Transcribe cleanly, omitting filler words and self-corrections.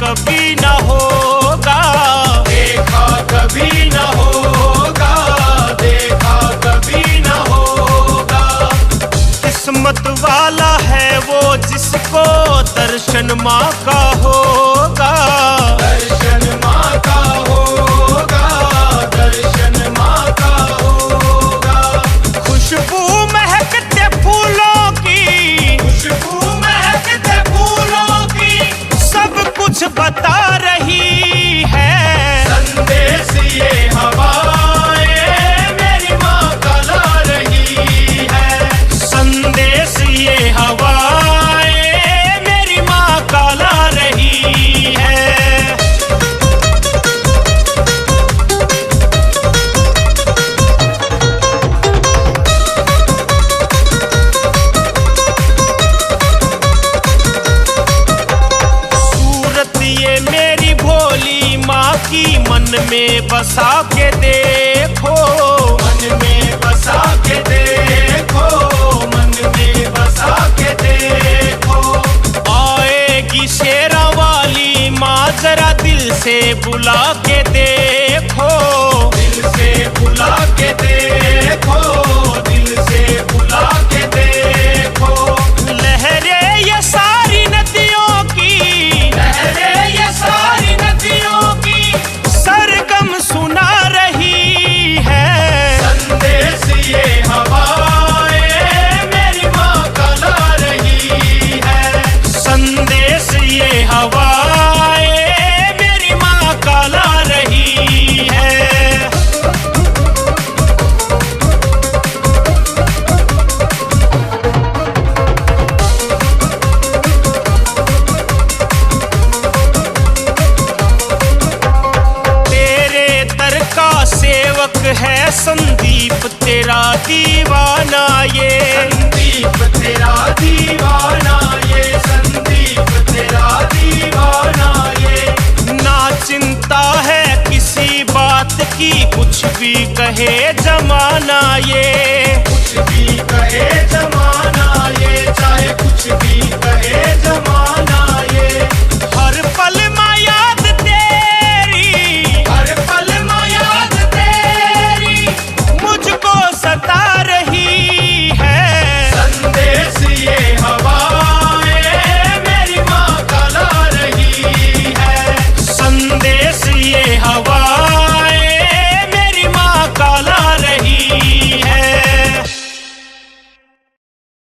कभी न होगा, देखा कभी न होगा, देखा कभी न होगा। किस्मत वाला है वो जिसको दर्शन माँ का होगा, दर्शन माँ का होगा, दर्शन माँ का होगा। खुशबू महकते फूलों की, खुशबू महकते फूलों की, सब कुछ बता रही है। संदेश ये हवाएं मेरी माँ का ला रही है। संदेश ये हवाएं मेरी माँ का ला रही है। सूरत ये मेरी भोली माँ की मन में बसा के देखो, मन में बसा के देखो, मन में बसा के देखो। आएगी शेरा वाली माँ जरा दिल से बुला के देखो, दिल से बुला के देखो, दिल से बुला के देखो। लहरें ये सारी नदियों की, लहरें ये सारी नदियों की, सरगम सुना रही है। संदेश ये हवाएं मेरी माँ का ला रही है। संदेश ये हवाएं मेरी माँ का ला रही है। तेरे दर का सेवक है संदीप तेरा दीवाना ये, संदीप तेरा दीवाना ये, संदीप तेरा दीवाना ये। ना चिंता है किसी बात की, कुछ भी कहे जमाना ये।